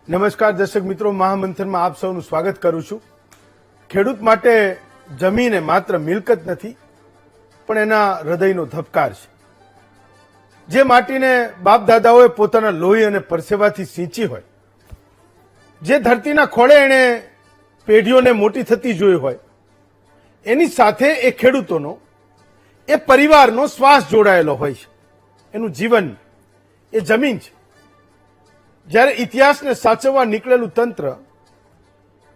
નમસ્કાર દર્શક મિત્રો, મહામંથનમાં આપ સૌનું સ્વાગત કરું છું. ખેડૂત માટે જમીન એ માત્ર મિલકત નથી, પણ એના હૃદયનો ધબકાર છે. જે માટીને બાપ દાદાઓએ પોતાના લોહી અને પરસેવાથી સિંચી હોય, જે ધરતીના ખોળે એણે પેઢીઓને મોટી થતી જોઈ હોય, એની સાથે એ ખેડૂતોનો, એ પરિવારનો શ્વાસ જોડાયેલો હોય છે. એનું જીવન એ જમીન છે. જ્યારે ઇતિહાસને સાચવવા નીકળેલું તંત્ર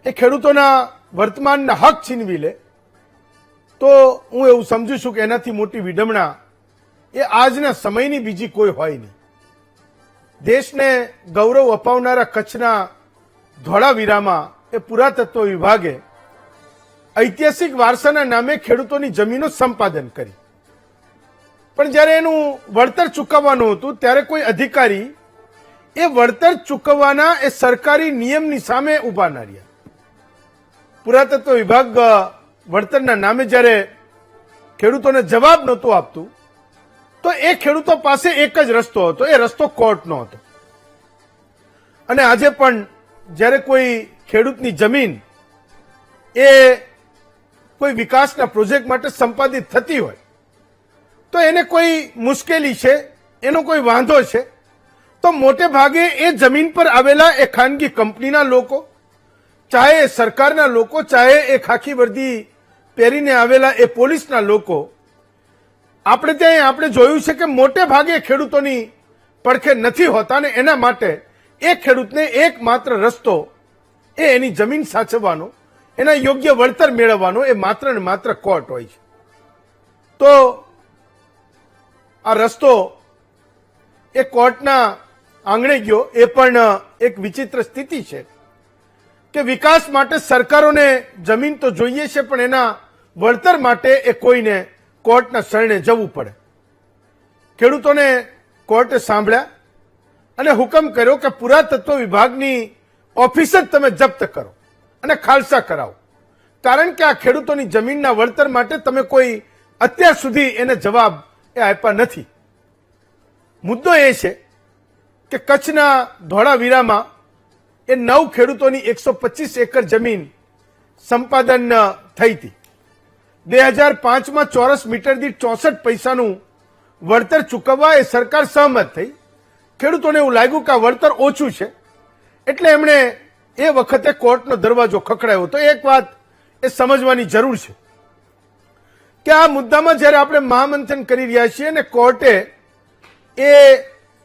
એ ખેડૂતોના વર્તમાનના હક છીનવી લે, તો હું એવું સમજુ છું કે એનાથી મોટી વિડંબણા એ આજના સમયની બીજી કોઈ હોય નહીં. દેશને ગૌરવ અપાવનારા કચ્છના ધોળાવીરામાં એ પુરાતત્વ વિભાગે ઐતિહાસિક વારસાના નામે ખેડૂતોની જમીનો સંપાદન કરી, પણ જ્યારે એનું વળતર ચૂકવવાનું હતું ત્યારે કોઈ અધિકારી એ વળતર ચૂકવવાના એ સરકારી નિયમની સામે ઉભા ન રહ્યા. પુરાતત્વ વિભાગ વળતરના નામે જ્યારે ખેડૂતોને જવાબ નહોતું આપતું, તો એ ખેડૂતો પાસે એક જ રસ્તો હતો, એ રસ્તો કોર્ટનો હતો. અને આજે પણ જ્યારે કોઈ ખેડૂતની જમીન એ કોઈ વિકાસના પ્રોજેક્ટ માટે સંપાદિત થતી હોય, તો એને કોઈ મુશ્કેલી છે, એનો કોઈ વાંધો છે, તો મોટે ભાગે એ જમીન પર આવેલા એ ખાનગી કંપનીના લોકો, ચાહે એ સરકારના લોકો, ચાહે એ ખાખી વર્દી પહેરીને આવેલા એ પોલીસના લોકો, આપણે જોયું છે કે મોટે ભાગે ખેડૂતોની પડખે નથી હોતા, અને એના માટે એ ખેડૂતને એકમાત્ર રસ્તો એ એની જમીન સાચવવાનો, એના યોગ્ય વળતર મેળવવાનો એ માત્ર ને માત્ર કોર્ટ હોય છે. તો આ રસ્તો એ કોર્ટના આંગણે ગયો, એ પણ એક વિચિત્ર સ્થિતિ છે કે વિકાસ માટે સરકારોને જમીન તો જોઈએ છે, પણ એના વળતર માટે એ કોઈને કોર્ટના શરણે જવું પડે. ખેડૂતોને કોર્ટે સાંભળ્યા અને હુકમ કર્યો કે પુરાતત્વ વિભાગની ઓફિસ જ તમે જપ્ત કરો અને ખાલસા કરાવો, કારણ કે આ ખેડૂતોની જમીનના વળતર માટે તમે કોઈ અત્યાર સુધી એને જવાબ એ આપ્યા નથી. મુદ્દો એ છે કે કચ્છના ધોળાવીરામાં એ 9 ખેડૂતોની 125 એકર જમીન સંપાદન થઈ હતી. 2005માં ચોરસ મીટર દીઠ 64 પૈસાનું વળતર ચૂકવવા એ સરકાર સહમત થઈ. ખેડૂતોને એવું લાગ્યું કે આ વળતર ઓછું છે, એટલે એમણે એ વખતે કોર્ટનો દરવાજો ખખડાયો. તો એક વાત એ સમજવાની જરૂર છે કે આ મુદ્દામાં જ્યારે આપણે મહામંથન કરી રહ્યા છીએ અને કોર્ટે એ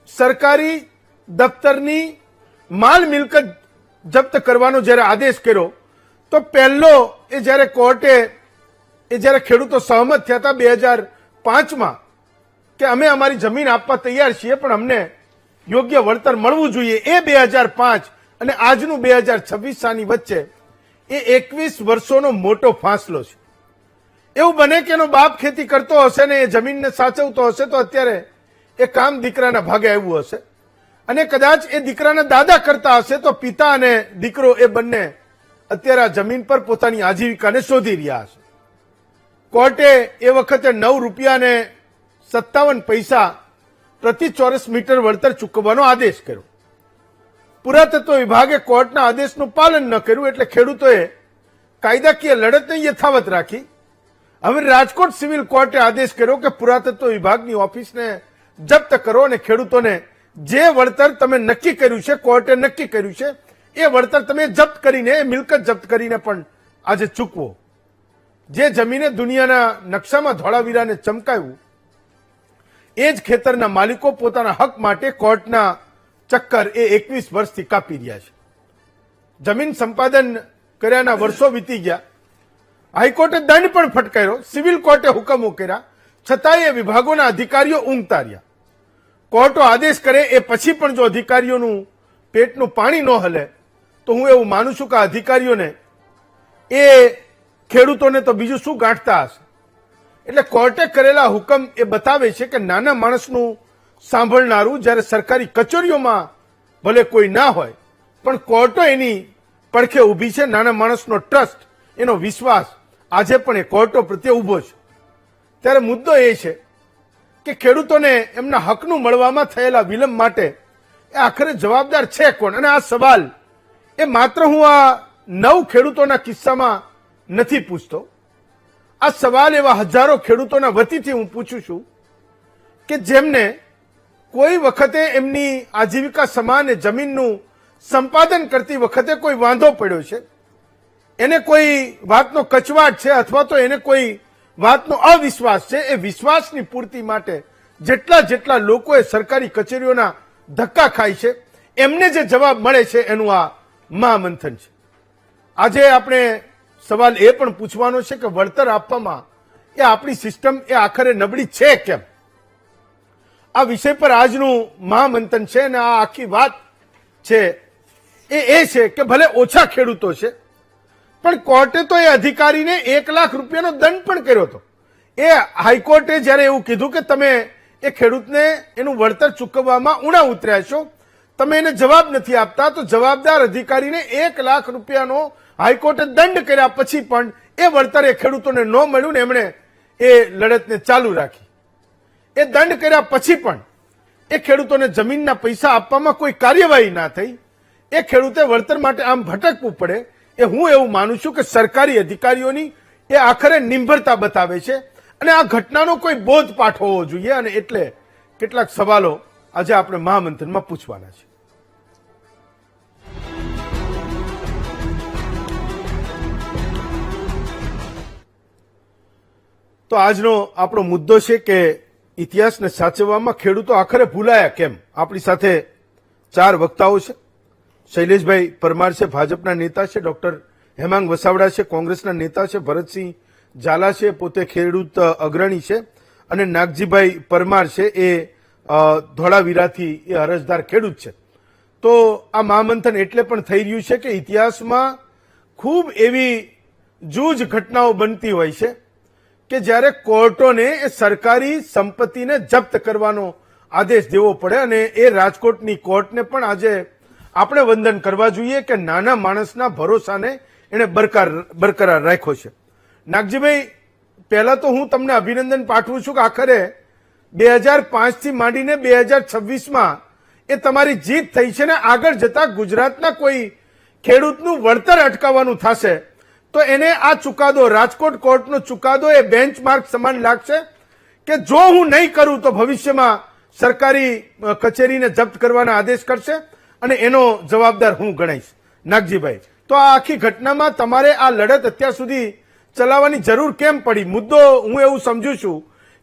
સરકારી દફતરની માલ મિલકત જપ્ત કરવાનો જ્યારે આદેશ કર્યો, તો પહેલો એ જ્યારે કોર્ટે જ્યારે ખેડૂતો સહમત થયા હતા 2005માં કે અમે અમારી જમીન આપવા તૈયાર છીએ, પણ અમને યોગ્ય વળતર મળવું જોઈએ, એ 2005 અને આજનું 2026 સાલની વચ્ચે એ 21 વર્ષોનો મોટો ફાસલો છે. એવું બને કે એનો બાપ ખેતી કરતો હશે ને એ જમીનને સાચવતો હશે, તો અત્યારે એ કામ દીકરાના ભાગે આવ્યું હશે, અને કદાચ એ દીકરાના દાદા કરતા હશે, તો પિતા અને દીકરો એ બંને અત્યારે આ જમીન પર પોતાની આજીવિકાને શોધી રહ્યા હશે. કોર્ટે એ વખતે 9 રૂપિયા ને 57 પૈસા પ્રતિ ચોરસ મીટર વળતર ચૂકવવાનો આદેશ કર્યો. પુરાતત્વ વિભાગે કોર્ટના આદેશનું પાલન ન કર્યું, એટલે ખેડૂતોએ કાયદાકીય લડતને યથાવત રાખી. હવે રાજકોટ સિવિલ કોર્ટે આદેશ કર્યો કે પુરાતત્વ વિભાગની ઓફિસને જપ્ત કરો અને ખેડૂતોને જે વળતર તમે નક્કી કર્યું છે, કોર્ટે નક્કી કર્યું છે, એ વળતર તમે જપ્ત કરીને, એ મિલકત જપ્ત કરીને પણ આજે ચૂકવો. જે જમીને દુનિયાના નકશામાં ધોળાવીરાને ચમકાવ્યું, એ જ ખેતરના માલિકો પોતાના હક માટે કોર્ટના ચક્કર એ 21 વર્ષથી કાપી રહ્યા છે. જમીન સંપાદન કર્યાના વર્ષો વીતી ગયા, હાઈકોર્ટે દંડ પણ ફટકાર્યો, સિવિલ કોર્ટે હુકમો કર્યા, છતાંય એ વિભાગોના અધિકારીઓ ઊંઘતા રહ્યા. કોર્ટો આદેશ કરે એ પછી પણ જો અધિકારીઓનું પેટનું પાણી ન હલે, તો હું એવું માનું છું કે આ અધિકારીઓને એ ખેડૂતોને તો બીજું શું ગાંઠતા હશે. એટલે કોર્ટે કરેલા હુકમ એ બતાવે છે કે નાના માણસનું સાંભળનારું જ્યારે સરકારી કચેરીઓમાં ભલે કોઈ ના હોય, પણ કોર્ટો એની પડખે ઊભી છે. નાના માણસનો ટ્રસ્ટ, એનો વિશ્વાસ આજે પણ એ કોર્ટો પ્રત્યે ઊભો છે. ત્યારે મુદ્દો એ છે કે ખેડૂતોને એમના હકનું મળવામાં થયેલા વિલંબ માટે એ આખરે જવાબદાર છે કોણ? અને આ સવાલ એ માત્ર હું આ 9 ખેડૂતોના કિસ્સામાં નથી પૂછતો. આ સવાલ એવા હજારો ખેડૂતોના વતીથી હું પૂછું છું કે જેમને કોઈ વખતે એમની આજીવિકા સમાન જમીનનું સંપાદન કરતી વખતે કોઈ વાંધો પડ્યો છે, એને કોઈ વાતનો કચવાટ છે અથવા તો એને કોઈ વાતનો અવિશ્વાસ છે. એ વિશ્વાસની પૂર્તિ માટે જેટલા લોકોએ સરકારી કચેરીઓના ધક્કા ખાય છે એમને જે જવાબ મળે છે એનું આ મહામંથન છે. આજે આપણે સવાલ એ પણ પૂછવાનો છે કે વળતર આપવામાં એ આપણી સિસ્ટમ એ આખરે નબળી છે કેમ? આ વિષય પર આજનું મહામંથન છે અને આ આખી વાત છે એ છે કે ભલે ઓછા ખેડૂતો છે પણ કોર્ટે તો એ અધિકારીને 1 લાખ રૂપિયાનો દંડ પણ કર્યો હતો. એ હાઈકોર્ટે જયારે એવું કીધું કે તમે એ ખેડૂતને એનું વળતર ચૂકવવામાં ઉણા ઉતર્યા છો, તમે એને જવાબ નથી આપતા, તો જવાબદાર અધિકારીને 1 લાખ રૂપિયાનો હાઈકોર્ટે દંડ કર્યા પછી પણ એ વળતર એ ખેડૂતોને ન મળ્યું ને એમણે એ લડતને ચાલુ રાખી. એ દંડ કર્યા પછી પણ એ ખેડૂતોને જમીનના પૈસા આપવામાં કોઈ કાર્યવાહી ના થઈ. એ ખેડૂતે વળતર માટે આમ ભટકવું પડે. એ હું એવું માનું છું કે સરકારી અધિકારીઓની એ આખરે નિર્ભરતા બતાવે છે અને આ ઘટનાનો કોઈ બોધપાઠ હોવો જોઈએ અને એટલે કેટલાક સવાલો આજે આપણે મહામંથનમાં પૂછવાના છે. તો આજનો આપણો મુદ્દો છે કે ઇતિહાસને સાચવવામાં ખેડૂતો આખરે ભૂલાયા કેમ? આપણી સાથે 4 વક્તાઓ છે. શૈલેષભાઈ પરમાર છે, ભાજપના નેતા છે. ડોક્ટર હેમાંગ વસાવડા છે, કોંગ્રેસના નેતા છે. ભરતસિંહ ઝાલા છે, પોતે ખેડૂત અગ્રણી છે. અને નાગજીભાઈ પરમાર છે, એ ધોળાવીરાથી એ અરજદાર ખેડૂત છે. તો આ મહામંથન એટલે પણ થઈ રહ્યું છે કે ઇતિહાસમાં ખૂબ એવી જૂજ ઘટનાઓ બનતી હોય છે કે જ્યારે કોર્ટોને એ સરકારી સંપત્તિને જપ્ત કરવાનો આદેશ દેવો પડે અને એ રાજકોટની કોર્ટને પણ આજે આપણે વંદન કરવા જોઈએ કે નાના માણસના ભરોસાને એને બરકરાર રાખ્યો છે. નાગજીભાઈ, પહેલા તો હું તમને અભિનંદન પાઠવું છું કે આખરે 2005 થી માંડીને 2026માં એ તમારી જીત થઈ છે ને આગળ જતા ગુજરાતના કોઈ ખેડૂતનું વળતર અટકાવવાનું થશે તો એને આ ચુકાદો, રાજકોટ કોર્ટનો ચુકાદો એ બેન્ચમાર્ક સમાન લાગશે કે જો હું નહીં કરું તો ભવિષ્યમાં સરકારી કચેરીને જપ્ત કરવાના આદેશ કરશે અને એનો જવાબદાર હું ગણાઈશ. નાગજીભાઈ, તો આ આખી ઘટનામાં તમારે આ લડત અત્યાર સુધી ચલાવવાની જરૂર કેમ પડી? મુદ્દો હું એવું સમજુ છું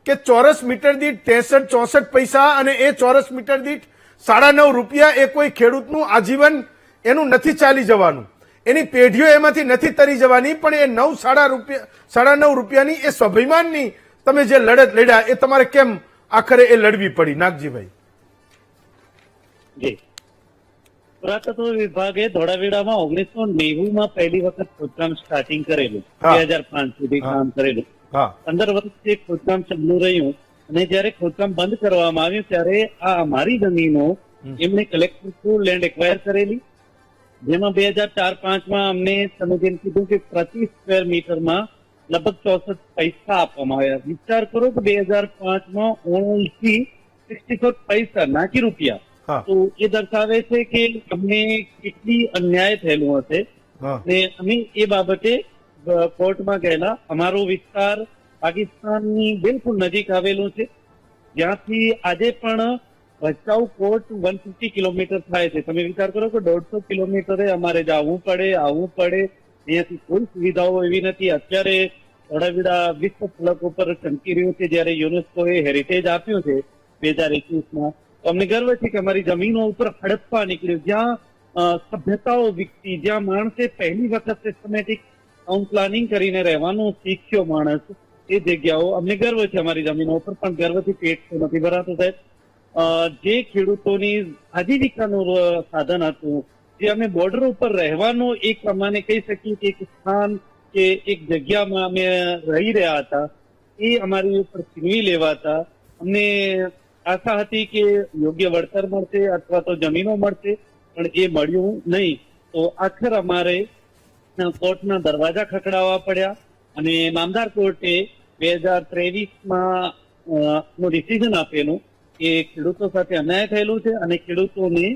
કે ચોરસ મીટર દીઠ 63-64 પૈસા અને એ ચોરસ મીટર દીઠ 9.5 રૂપિયા એ કોઈ ખેડૂતનું આજીવન એનું નથી ચાલી જવાનું, એની પેઢીઓ એમાંથી નથી તરી જવાની, પણ એ 9.5 રૂપિયાની એ સ્વાભિમાનની તમે જે લડત લડ્યા એ તમારે કેમ આખરે એ લડવી પડી? નાગજીભાઈ. જી, પુરાતત્વ વિભાગે ધોળાવીરામાં 1990માં પહેલી વખત ખોદકામ સ્ટાર્ટિંગ કરેલું. 2005 સુધી કામ કરેલું. 15 વર્ષથી ખોદકામ ચાલુ રહ્યું અને જયારે ખોદકામ બંધ કરવામાં આવ્યું ત્યારે આ અમારી જમીનો એમણે કલેક્ટર થ્રુ લેન્ડ એક્વાયર કરેલી, જેમાં 2004-05માં અમને તમે જેમ કીધું કે પ્રતિ સ્ક્વેર મીટરમાં લગભગ 64 પૈસા આપવામાં આવ્યા. વિચાર કરો કે 2005માં 64 પૈસા નાકી રૂપિયા, તો એ દર્શાવે છે કે અમને કેટલી અન્યાય થયેલું હશે. ને અમે એ બાબતે કોર્ટમાં ગયેલા. અમારો વિસ્તાર પાકિસ્તાનની બિલકુલ નજીક આવેલું છે, જ્યાંથી આજે પણ ભચાઉ કોર્ટ 150 કિલોમીટર થાય છે. તમે વિચાર કરો કે 150 કિલોમીટરે અમારે જવું પડે, આવવું પડે. અહીંયાથી કોઈ સુવિધાઓ એવી નથી. અત્યારે ધોળાવીરા વિશ્વ ફલક ઉપર ચમકી રહ્યું છે જયારે યુનેસ્કોએ હેરિટેજ આપ્યું છે 2021માં. તો અમને ગર્વ છે કે અમારી જમીનો ઉપર હડપ્પા નીકળ્યું, જ્યાં સભ્યતાઓ વિકસી, જ્યાં માણસે પહેલી વખત સિસ્ટમેટિક ટાઉન પ્લાનિંગ કરીને રહેવાનું શીખ્યો માણસ. એ જગ્યાઓ અમને ગર્વ છે અમારી જમીનો ઉપર, પણ ગર્વથી પેટ નથી ભરાતું સાહેબ. જે ખેડૂતોની આજીવિકાનું સાધન હતું, જે અમે બોર્ડર ઉપર રહેવાનું એક પ્રમાણે કહી શકીએ કે એક સ્થાન કે એક જગ્યામાં અમે રહી રહ્યા હતા, એ અમારી ઉપર છીનવી લેવાતા. અમને આશા હતી કે યોગ્ય વળતર મળશે અથવા તો જમીનો મળશે, પણ એ મળ્યું નહીં. તો આખર અમારે કોર્ટના દરવાજા ખખડાવવા પડ્યા અને નામદાર કોર્ટે 2023માં નું ડિસિઝન આપેલું કે ખેડૂતો સાથે અન્યાય થયેલું છે અને ખેડૂતોને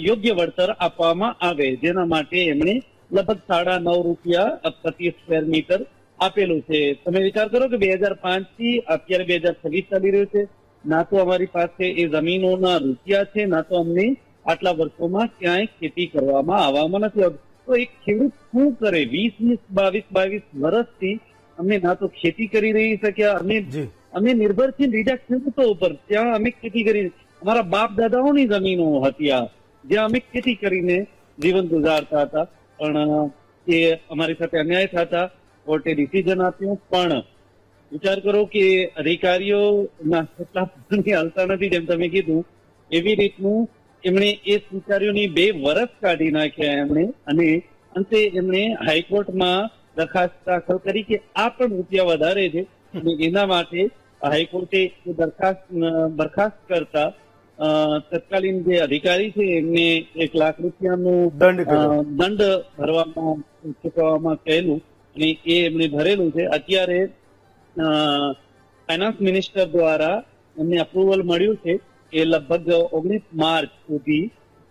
યોગ્ય વળતર આપવામાં આવે, જેના માટે એમણે લગભગ ₹9.5 પ્રતિ સ્ક્વેર મીટર આપેલું છે. તમે વિચાર કરો કે 2005 થી અત્યારે 2026 ચાલી રહ્યું છે, ના તો અમારી પાસે એ જમીનોના રૂપિયા છે, ના તો અમને આટલા વર્ષોમાં ક્યાંય ખેતી કરવામાં આવવામાં નથી આવતું. તો એક ખેડૂત શું કરે? 22 વર્ષથી અમે ના તો ખેતી કરી રહી શક્યા, અમે નિર્ભર છીએ બીજા ખેડૂતો ઉપર. ત્યાં અમે ખેતી કરી, અમારા બાપ દાદાઓની જમીનો હતી આ, જ્યાં અમે ખેતી કરીને જીવન ગુજારતા હતા, પણ એ અમારી સાથે અન્યાય થતા કોર્ટે ડિસિઝન આપ્યું. પણ વિચાર કરો કે અધિકારીઓના કેટલા પાણી હાલતા નથી, જેમ તમે કીધું એવી રીતનું એમણે એ સ્વીકાર્યોની 2 વર્ષ કાઢી નાખ્યા એમણે, અને અંતે એમણે હાઈકોર્ટમાં દરખાસ્ત દાખલ કરી કે આ પણ રૂપિયા વધારે છે, અને એના માટે હાઈકોર્ટે બરખાસ્ત કરતા તત્કાલીન જે અધિકારી છે એમને ₹1,00,000 દંડ ભરવામાં ચૂકવવામાં કહેલું, અને એ એમણે ભરેલું છે. અત્યારે ફાઇનાન્સ મિનિસ્ટર દ્વારા એમને અપ્રુવલ મળ્યું છે કે લગભગ 19 માર્ચ સુધી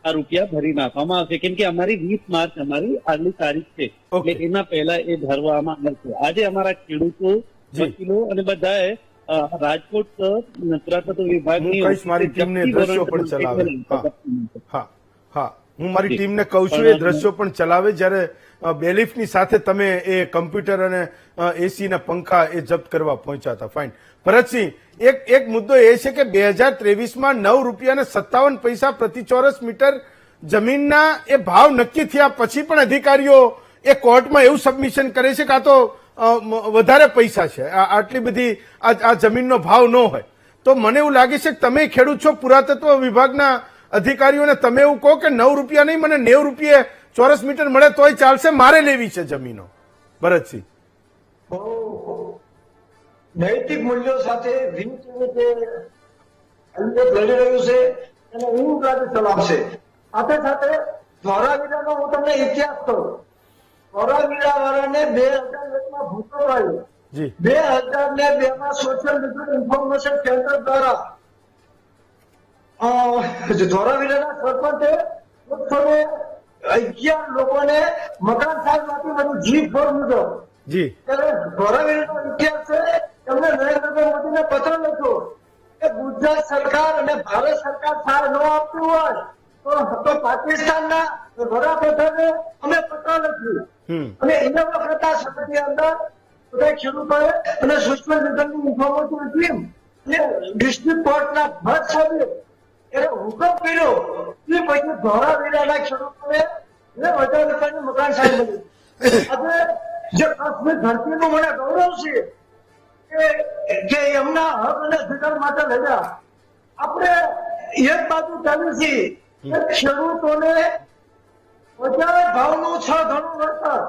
આ રૂપિયા ભરી નાખવામાં આવશે, કેમ કે અમારી 20 માર્ચ અમારી આગલી તારીખ છે, એટલે એના પહેલા એ ભરવામાં આવશે. આજે અમારા ખેડૂતો, વકીલો અને બધાએ રાજકોટ પુરાતત્વ વિભાગની મારી ટીમને દ્રશ્યો પણ ચલાવે. હું મારી ટીમને કહું છું એ દ્રશ્યો પણ ચલાવે, જયારે બેલીફની સાથે તમે એ કમ્પ્યુટર અને એસી ના પંખા એ જપ્ત કરવા પહોંચ્યા હતા. ફાઇન. ભરતસિંહ, એક મુદ્દો એ છે કે 2023માં ₹9.57 પ્રતિ ચોરસ મીટર જમીનના એ ભાવ નક્કી થયા પછી પણ અધિકારીઓ એ કોર્ટમાં એવું સબમિશન કરે છે કે આ તો વધારે પૈસા છે, આટલી બધી આ જમીનનો ભાવ ન હોય. તો મને એવું લાગે છે કે તમે ખેડૂત છો, પુરાતત્વ વિભાગના અધિકારીઓને તમે એવું કહો કે ₹9 નહીં, મને ₹90 ચોરસ મીટર મળે તોય ચાલશે, મારે લેવી છે જમીનો. ભરતસિંહ, નૈતિક મૂલ્યો સાથે લડી રહ્યું છે અને હું રાજ્ય ચલાવશે. સાથે સાથે ધોળાવીરાનો હું તમને ઇતિહાસ કહું. ધોળાવીરા વાળાને 2001માં ભૂકંપ આવ્યો. 2002માં સોશિયલ મીડિયા ઇન્ફોર્મેશન સેન્ટર દ્વારા ધોળાવીરાના સરપંચે 111 લોકોને મકાન સાહેબમાંથી બધું G4 મુજબ ધોળાવીરાનો ઇતિહાસ છે. તમને નરેન્દ્રભાઈ મોદીને પત્ર લખ્યો કે ગુજરાત સરકાર અને ભારત સરકાર સાર ન આપતું હોય તો પાકિસ્તાનના વડાપ્રધાને અમે પત્ર લખ્યું, અને એના વખતના સમયની અંદર બધા ખેડૂતોએ અને સોશિયલ મીડિયાની ઇન્ફોર્મેશન ટીમ અને ડિસ્ટ્રિક્ટ કોર્ટના ભટ્ટ સાહેબે એને હુકમ કર્યો કે પછી ધોળાવીરાના ખેડૂતોને ₹1000 મકાન સાહેબ મળ્યું. આજે જે કાશ્મીર ધરતીનું મને ગૌરવ છે કે એમના હક અને અધિકાર માટે લડ્યા. આપણે એક બાજુ ચાલ્યું છે ખેડૂતોને બજાર ભાવનું 6 ગણું વળતર,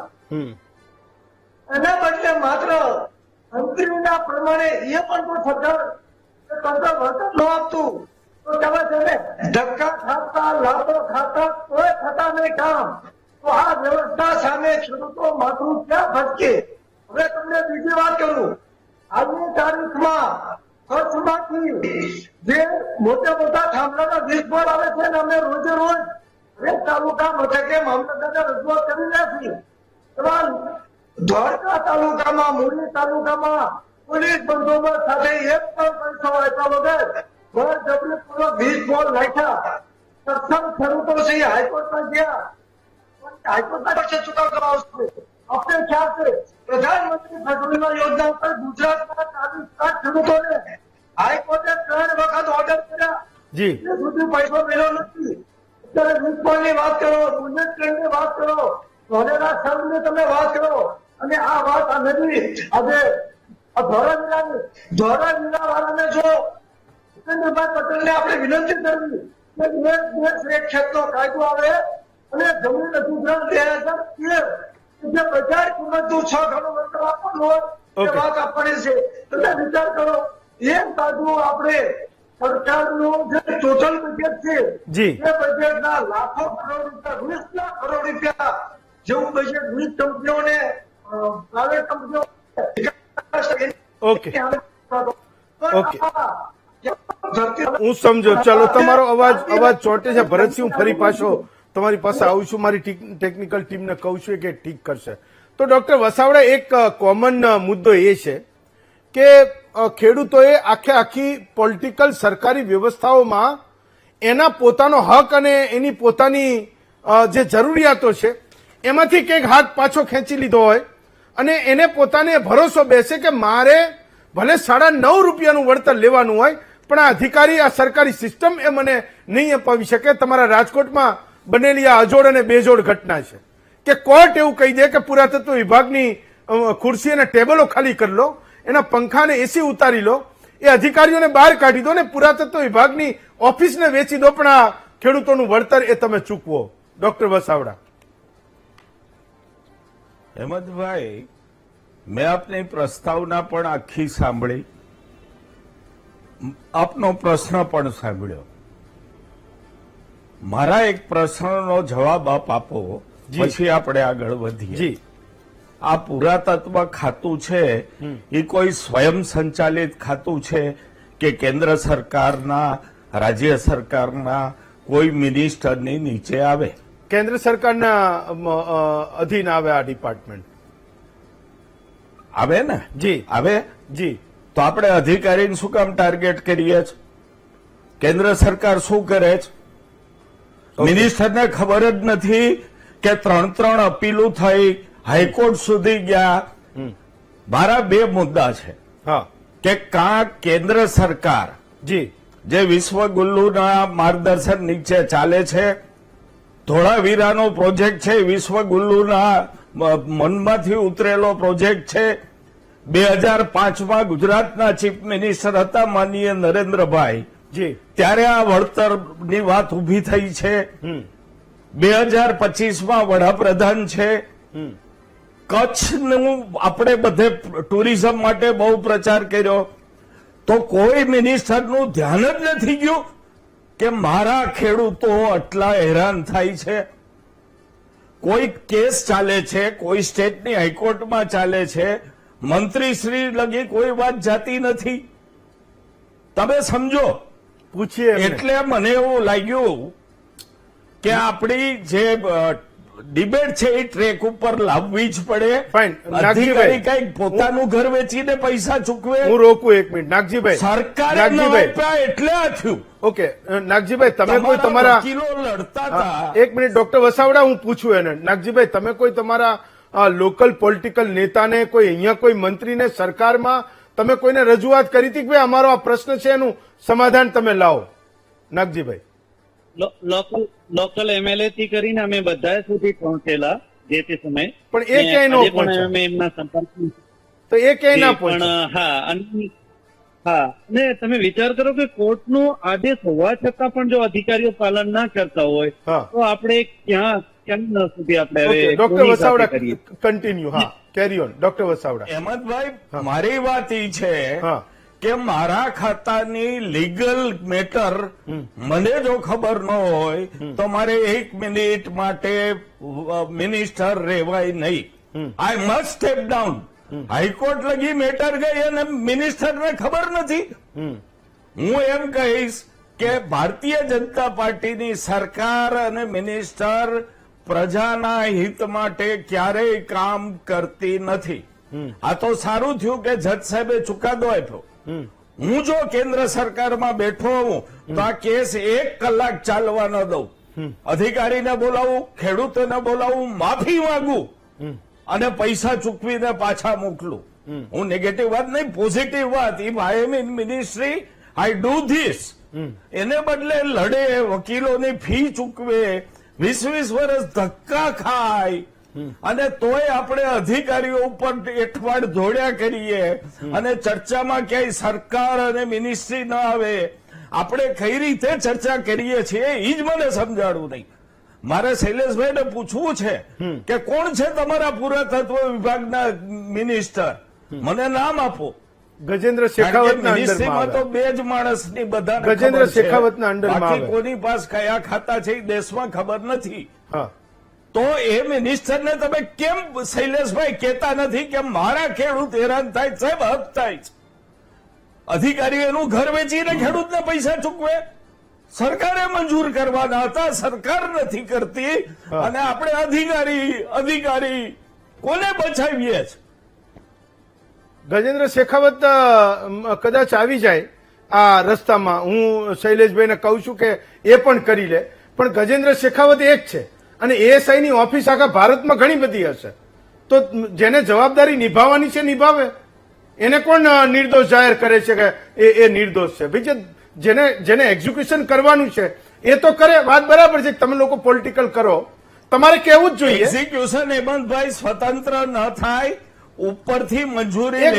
એના બદલે માત્ર મંત્રીના પ્રમાણે એ પણ તો સરકાર વળતર ન આપતું તો તમે ધક્કા ખાતા, લાભો ખાતા, કોઈ થતા નહીં કામ. તો આ વ્યવસ્થા સામે ખેડૂતો માથું ક્યાં ભટકે? હવે તમને બીજી વાત કરું. આજની તારીખમાં કચ્છમાંથી જે મોટા મોટા થાંભલાના વીજપોલ આવે છે ને અમે રોજે રોજ તાલુકા મથકે મામલતદારને રજૂઆત કરી રહ્યા છીએ. દ્વારકા તાલુકામાં, મૂળી તાલુકામાં પોલીસ બંદોબસ્ત સાથે એક પણ પૈસો આપ્યા વગર બળજબરીપૂર્વક વીજપોલ નાખ્યા. સક્ષમ ખેડૂતો છે હાઈકોર્ટમાં ગયા, હાઈકોર્ટના પક્ષે ચુકાદો આવશે. આપણે ખ્યાલ છે પ્રધાનમંત્રી ફસલ યોજના પર ગુજરાતના 40 ખેડૂતોને હાઈકોર્ટે 3 વખત ઓર્ડર કર્યા, સુધી પૈસો મળ્યો નથી. અત્યારે વીજપોલની વાત કરો, બુલેટ ટ્રેનની વાત કરો, ધોળેરા સર્વની તમે વાત કરો, અને આ વાત આ નદી આજે ધોળાવીરા વાળાને જો ભૂપેન્દ્રભાઈ પટેલને આપણે વિનંતી કરવી કે એક ખેતનો કાયદો આવે અને જમીન અધિગ્રહણ 2013 જે બજાર કિંમતનું 6 ગણું વળતર આપવાનું હોય એ વાત આપવાની છે. તમે વિચાર કરો, એક બાજુ આપણે સરકારનું જે ટોટલ બજેટ છે એ બજેટના લાખો કરોડ રૂપિયા, 20 લાખ કરોડ રૂપિયા જેવું બજેટ વીજ કંપનીઓને, પ્રાઇવેટ કંપનીઓ હું સમજો. ચાલો, તમારો અવાજ ચોટે છે. ભરતસિંહ, હું ફરી પાછો તમારી પાસે આવું છું. મારી ટેકનિકલ ટીમને કહું છું કે ઠીક કરશે. તો ડોક્ટર વસાવડા, એક કોમન મુદ્દો એ છે કે ખેડૂતોએ આખી પોલિટિકલ સરકારી વ્યવસ્થાઓમાં એના પોતાનો હક અને એની પોતાની જે જરૂરિયાતો છે એમાંથી કંઈક હાથ પાછો ખેંચી લીધો હોય અને એને પોતાને ભરોસો બેસે કે મારે ભલે 9.5 રૂપિયાનું વળતર લેવાનું હોય પણ આ અધિકારી, આ સરકારી સિસ્ટમ એ મને નહીં અપાવી શકે. તમારા રાજકોટમાં બનેલી આ અજોડ અને બેજોડ ઘટના છે કે કોર્ટ એવું કહી દે કે પુરાતત્વ વિભાગની ખુરશી અને ટેબલો ખાલી કરી લો, એના પંખા અને એસી ઉતારી લો, એ અધિકારીઓને બહાર કાઢી દો ને પુરાતત્વ વિભાગની ઓફિસને વેચી દો, પણ આ ખેડૂતોનું વળતર એ તમે ચૂકવો. ડોક્ટર વસાવડા. હેમંતભાઈ, મેં આપની પ્રસ્તાવના પણ આખી સાંભળી, આપનો પ્રશ્ન પણ સાંભળ્યો. મારા એક પ્રશ્નનો જવાબ આપ આપો, પછી આપણે આગળ વધીએ. જી. આ પુરાતત્વ ખાતું છે એ કોઈ સ્વયં સંચાલિત ખાતું છે કે કેન્દ્ર સરકારના, રાજ્ય સરકારના કોઈ મિનિસ્ટરની નીચે આવે? કેન્દ્ર સરકારના અધીન આવે આ ડિપાર્ટમેન્ટ. આવે ને? જી. આવે. જી. તો આપણે અધિકારીને શું કામ ટાર્ગેટ કરીએ છીએ? કેન્દ્ર સરકાર શું કરે છે? મિનિસ્ટરને ખબર જ નથી કે 3 અપીલો થઈ, હાઈકોર્ટ સુધી ગયા. મારા 2 મુદ્દા છે. હા. કે કેન્દ્ર સરકાર જી. જે વિશ્વ ગુલ્લુના માર્ગદર્શન નીચે ચાલે છે, ધોળાવીરાનો પ્રોજેક્ટ છે, વિશ્વ ગુલ્લુના મનમાંથી ઉતરેલો પ્રોજેક્ટ છે. 2005માં ગુજરાતના ચીફ મિનિસ્ટર હતા માનનીય નરેન્દ્રભાઈ, જી. ત્યારે આ વળતરની વાત ઉભી થઈ છે. 2025માં વડાપ્રધાન છે. કચ્છનું આપણે બધે ટુરિઝમ માટે બહુ પ્રચાર કર્યો, તો કોઈ મિનિસ્ટરનું ધ્યાન જ નથી ગયું કે મારા ખેડૂતો આટલા હેરાન થાય છે. કોઈ કેસ ચાલે છે, કોઈ સ્ટેટની હાઈકોર્ટમાં ચાલે છે, મંત્રીશ્રી લગી કોઈ વાત જાતી નથી. તમે સમજો. પૂછીએ એમને. એટલે મને એવું લાગ્યું કે આપણી જે ડિબેટ છે એ ટ્રેક ઉપર લાવવી જ પડે. ફાઇન. અધિકારી કઈક પોતાનું ઘર વેચીને પૈસા ચૂકવે? હું રોકું એક મિનિટ. નાગજીભાઈ. સરકારે ન આપ્યા એટલે આ થયું. ઓકે નાગજીભાઈ, તમે કોઈ તમારા વકીલો લડતા હતા. એક મિનિટ ડોક્ટર વસાવડા, હું પૂછું એને. નાગજીભાઈ, તમે કોઈ તમારા લોકલ પોલિટિકલ નેતાને, કોઈ અહીંયા કોઈ મંત્રીને, સરકારમાં તમે કોઈને રજૂઆત કરી હતી કે ભાઈ અમારો આ પ્રશ્ન છે એનું સમાધાન તમે લાવો? નાગજીભાઈ. લોકલ એમએલએ થી કરીને અમે બધા સુધી પહોંચેલા જે તે સમયે, પણ એ ક્યાંય ન આજે પણ પહોંચ્યા. અમે એમના સંપર્કમાં તો એ ક્યાંય ના પણ પહોંચ્યા. હા, અને તમે વિચાર કરો કે કોર્ટનો આદેશ હોવા છતાં પણ જો અધિકારીઓ પાલન ના કરતા હોય હા. તો આપણે ક્યાં સુધી આપણે ઓકે, હવે ડોક્ટર કોની સાથે વસાવડા કરીએ? કન્ટિન્યુ. હા, કેરી ઓન ડોક્ટર વસાવડા. હેમંતભાઈ, મારી વાત એ છે હા. કે મારા ખાતાની લીગલ મેટર મને જો ખબર ન હોય તો મારે 1 મિનિટ માટે મિનિસ્ટર રહેવાય નહીં. I must step down. High court લગી મેટર ગઈ અને મિનિસ્ટરને ખબર નથી. હું એમ કહીશ કે ભારતીય જનતા પાર્ટીની સરકાર અને મિનિસ્ટર પ્રજાના હિત માટે ક્યારેય કામ કરતી નથી. આ તો સારું થયું કે જજ સાહેબે ચુકાદો આપ્યો. હું જો કેન્દ્ર સરકારમાં બેઠો હોઉં તો આ કેસ 1 કલાક ચાલવા ન દઉં. અધિકારીને બોલાવું, ખેડૂતોને બોલાવું, માફી માંગુ અને પૈસા ચૂકવીને પાછા મોકલું. હું નેગેટિવ વાત નહીં, પોઝિટિવ વાત. If I am in ministry I do this. એને બદલે લડે, વકીલોની ફી ચૂકવે, 20 વર્ષ ધક્કા ખાય અને તોય આપણે અધિકારીઓ ઉપર એઠવાડ ધોળ્યા કરીએ અને ચર્ચામાં ક્યાંય સરકાર અને મિનિસ્ટ્રી ન આવે. આપણે કઈ રીતે ચર્ચા કરીએ છીએ એ જ મને સમજાડવું નહીં. મારે શૈલેષભાઈને પૂછવું છે કે કોણ છે તમારા પુરાતત્વ વિભાગના મિનિસ્ટર? મને નામ આપો. ગજેન્દ્ર શેખાવતના મિનિસ્ટ્રીમાં તો 2 જ માણસની બધા ગજેન્દ્ર શેખાવતના અંડરમાં બાકી આવે. કોની પાસે કયા ખાતા છે એ દેશમાં ખબર નથી. હા. તો એ મિનિસ્ટરને તમે કેમ શૈલેષભાઈ કહેતા નથી કે મારા ખેડૂત હેરાન થાય, સાહેબ હક થાય છે? અધિકારી એનું ઘર વેચીને ખેડૂતને પૈસા ચૂકવે? સરકારે મંજૂર કરવાના હતા, સરકાર નથી કરતી, અને આપણે અધિકારી કોને બચાવીએ છે? ગજેન્દ્ર શેખાવત કદાચ આવી જાય આ રસ્તામાં, હું શૈલેષભાઈને કહું છું કે એ પણ કરી લે, પણ ગજેન્દ્ર શેખાવત એક છે અને એએસઆઈ ની ઓફિસ આખા ભારતમાં ઘણી બધી હશે, તો જેને જવાબદારી નિભાવવાની છે નિભાવે. એને કોણ નિર્દોષ જાહેર કરે છે કે એ નિર્દોષ છે? ભાઈ જેને એક્ઝિક્યુશન કરવાનું છે એ તો કરે. વાત બરાબર છે કે તમે લોકો પોલિટિકલ કરો, તમારે કહેવું જ જોઈએ. એક્ઝિક્યુશન હેમંતભાઈ સ્વતંત્ર ન થાય, ઉપરથી મંજૂરી એક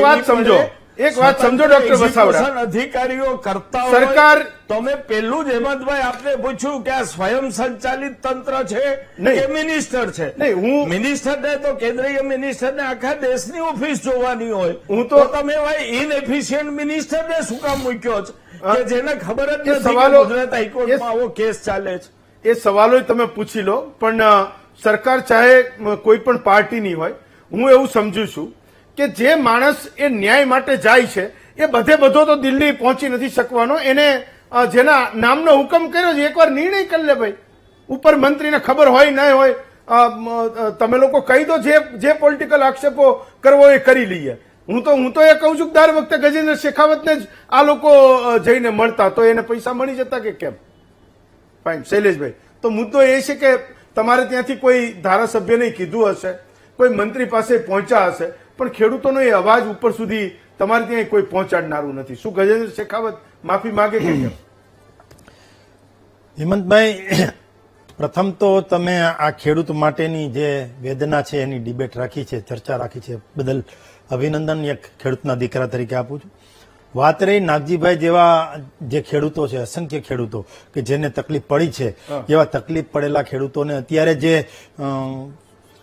વાત સમજો, ડોક્ટર વસાવડા, અધિકારીઓ કરતા સરકાર તમે પેલું જ હેમંતભાઈ આપને પૂછ્યું કે આ સ્વયં સંચાલિત તંત્ર છે કે મિનિસ્ટર છે? નહીં, મિનિસ્ટરને તો કેન્દ્રીય મિનિસ્ટરને આખા દેશની ઓફિસ જોવાની હોય. હું તો તમે ભાઈ ઇનએફિશિયન્ટ મિનિસ્ટરને શું કામ મૂક્યો છે કે જેને ખબર જ નથી કે સવાલો ગુજરાત હાઈકોર્ટમાં આવો કેસ ચાલે છે? એ સવાલો તમે પૂછી લો, પણ સરકાર ચાહે કોઈ પણ પાર્ટીની હોય, હું એવું સમજુ છું કે જે માણસ એ ન્યાય માટે જાય છે એ બધો તો દિલ્હી પહોંચી નથી શકવાનો. એને જેના નામનો હુકમ કર્યો છે એકવાર નિર્ણય કરી લે ભાઈ. ઉપર મંત્રીને ખબર હોય નહીં હોય, તમે લોકો કહી દો જે પોલિટિકલ આક્ષેપો કરવો એ કરી લઈએ. હું તો એ કહું છું કે દર વખતે ગજેન્દ્ર શેખાવતને જ આ લોકો જઈને મળતા, તો એને પૈસા મળી જતા કે કેમ? ફાઇન શૈલેષભાઈ, તો મુદ્દો એ છે કે તમારે ત્યાંથી કોઈ ધારાસભ્યને કીધું હશે, કોઈ મંત્રી પાસે પહોંચ્યા હશે, પણ ખેડૂતોનો એ અવાજ ઉપર સુધી તમારે ત્યાં કોઈ પહોંચાડનારું નથી. શું ગજેન્દ્ર શેખાવત માફી માંગે કે કેમ? હેમંતભાઈ, પ્રથમ તો તમે આ ખેડૂત માટેની જે વેદના છે એની ડિબેટ રાખી છે, ચર્ચા રાખી છે, બદલ અભિનંદન એક ખેડૂતના દીકરા તરીકે આપું છું. વાત રહી નાગજીભાઈ જેવા જે ખેડૂતો છે, અસંખ્ય ખેડૂતો કે જેને તકલીફ પડી છે, એવા તકલીફ પડેલા ખેડૂતોને અત્યારે જે